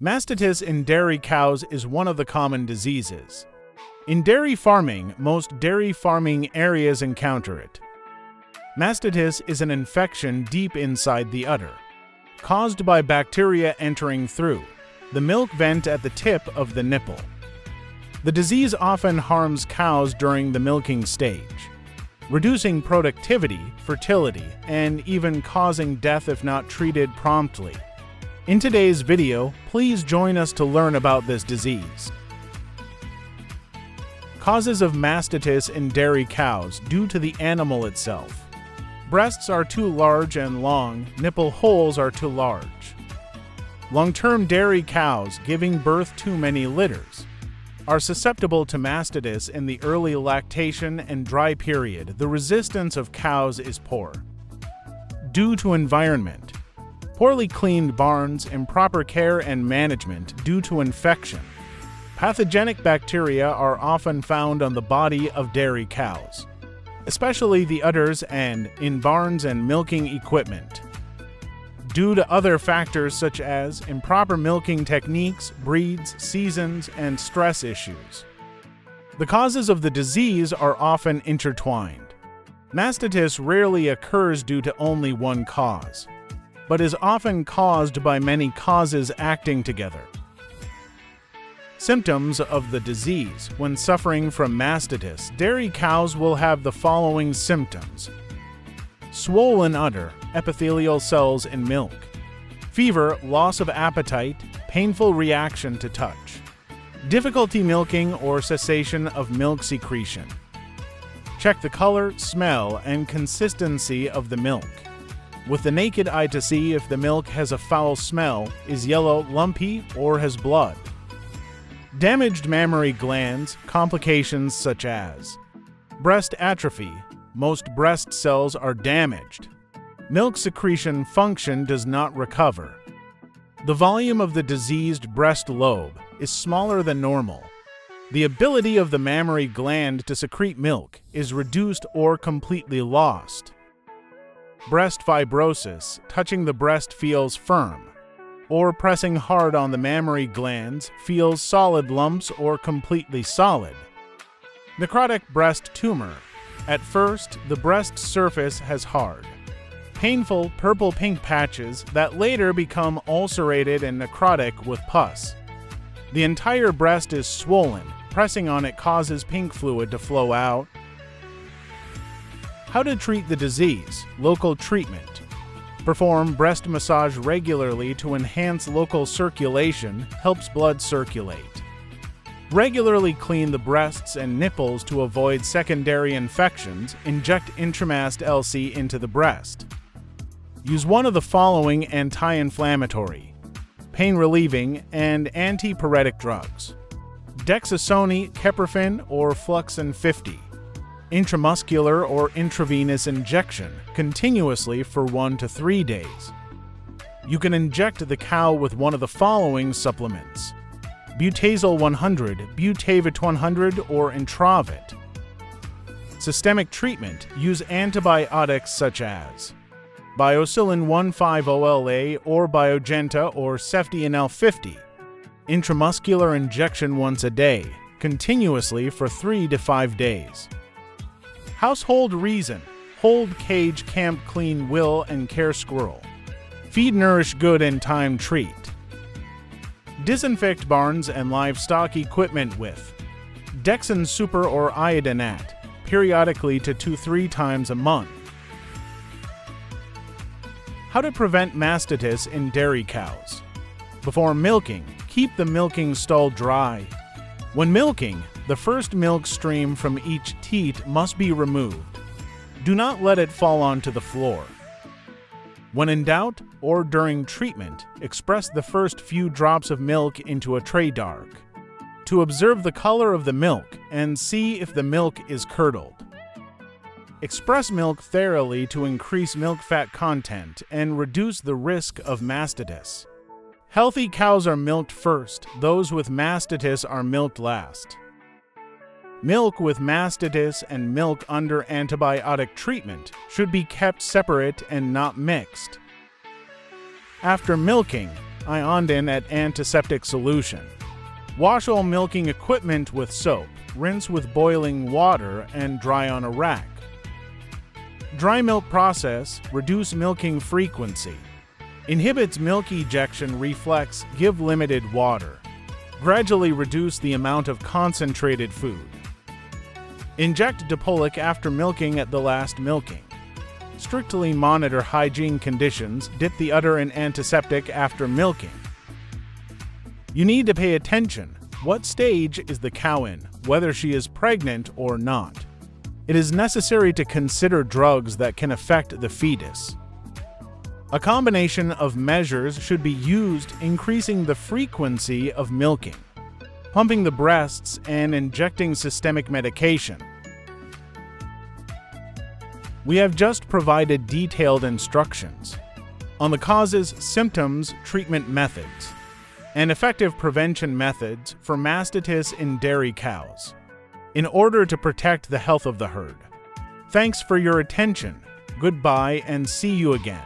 Mastitis in dairy cows is one of the common diseases. In dairy farming, most dairy farming areas encounter it. Mastitis is an infection deep inside the udder, caused by bacteria entering through the milk vent at the tip of the nipple. The disease often harms cows during the milking stage, reducing productivity, fertility, and even causing death if not treated promptly. In today's video, please join us to learn about this disease. Causes of mastitis in dairy cows due to the animal itself. Breasts are too large and long, nipple holes are too large. Long-term dairy cows giving birth too many litters are susceptible to mastitis in the early lactation and dry period. The resistance of cows is poor. Due to environment. Poorly cleaned barns, improper care and management due to infection. Pathogenic bacteria are often found on the body of dairy cows, especially the udders and in barns and milking equipment. Due to other factors such as improper milking techniques, breeds, seasons, and stress issues. The causes of the disease are often intertwined. Mastitis rarely occurs due to only one cause, but is often caused by many causes acting together. Symptoms of the disease. When suffering from mastitis, dairy cows will have the following symptoms: swollen udder, epithelial cells in milk, fever, loss of appetite, painful reaction to touch, difficulty milking or cessation of milk secretion. Check the color, smell, and consistency of the milk with the naked eye to see if the milk has a foul smell, is yellow, lumpy, or has blood. Damaged mammary glands, complications such as breast atrophy, most breast cells are damaged. Milk secretion function does not recover. The volume of the diseased breast lobe is smaller than normal. The ability of the mammary gland to secrete milk is reduced or completely lost. Breast fibrosis, touching the breast feels firm, or pressing hard on the mammary glands feels solid lumps or completely solid. Necrotic breast tumor. At first, the breast surface has hard, painful purple-pink patches that later become ulcerated and necrotic with pus. The entire breast is swollen. Pressing on it causes pink fluid to flow out. How to treat the disease. Local treatment. Perform breast massage regularly to enhance local circulation, helps blood circulate. Regularly clean the breasts and nipples to avoid secondary infections. Inject Intramast LC into the breast. Use one of the following anti-inflammatory, pain-relieving, and antipyretic drugs: Dexisone, Keprofen, or Fluxin 50. Intramuscular or intravenous injection continuously for 1 to 3 days. You can inject the cow with one of the following supplements: Butazol 100, Butavit 100, or Intravit. Systemic treatment. Use antibiotics such as Biocillin 1,5-OLA or Biogenta or Ceftianel 50. Intramuscular injection once a day, continuously for 3 to 5 days. Household reason. Hold cage, camp clean, will, and care squirrel. Feed, nourish good, and time treat. Disinfect barns and livestock equipment with Dexin Super or Iodinat, periodically to 2-3 times a month. How to prevent mastitis in dairy cows. Before milking, keep the milking stall dry. When milking, the first milk stream from each teat must be removed. Do not let it fall onto the floor. When in doubt or during treatment, express the first few drops of milk into a tray dark to observe the color of the milk and see if the milk is curdled. Express milk thoroughly to increase milk fat content and reduce the risk of mastitis. Healthy cows are milked first, those with mastitis are milked last. Milk with mastitis and milk under antibiotic treatment should be kept separate and not mixed. After milking, iodine at antiseptic solution. Wash all milking equipment with soap, rinse with boiling water, and dry on a rack. Dry milk process, reduce milking frequency. Inhibits milk ejection reflex, give limited water. Gradually reduce the amount of concentrated food. Inject Depolic after milking at the last milking. Strictly monitor hygiene conditions, dip the udder in antiseptic after milking. You need to pay attention. What stage is the cow in, whether she is pregnant or not? It is necessary to consider drugs that can affect the fetus. A combination of measures should be used, increasing the frequency of milking, pumping the breasts, and injecting systemic medication. We have just provided detailed instructions on the causes, symptoms, treatment methods, and effective prevention methods for mastitis in dairy cows in order to protect the health of the herd. Thanks for your attention. Goodbye and see you again.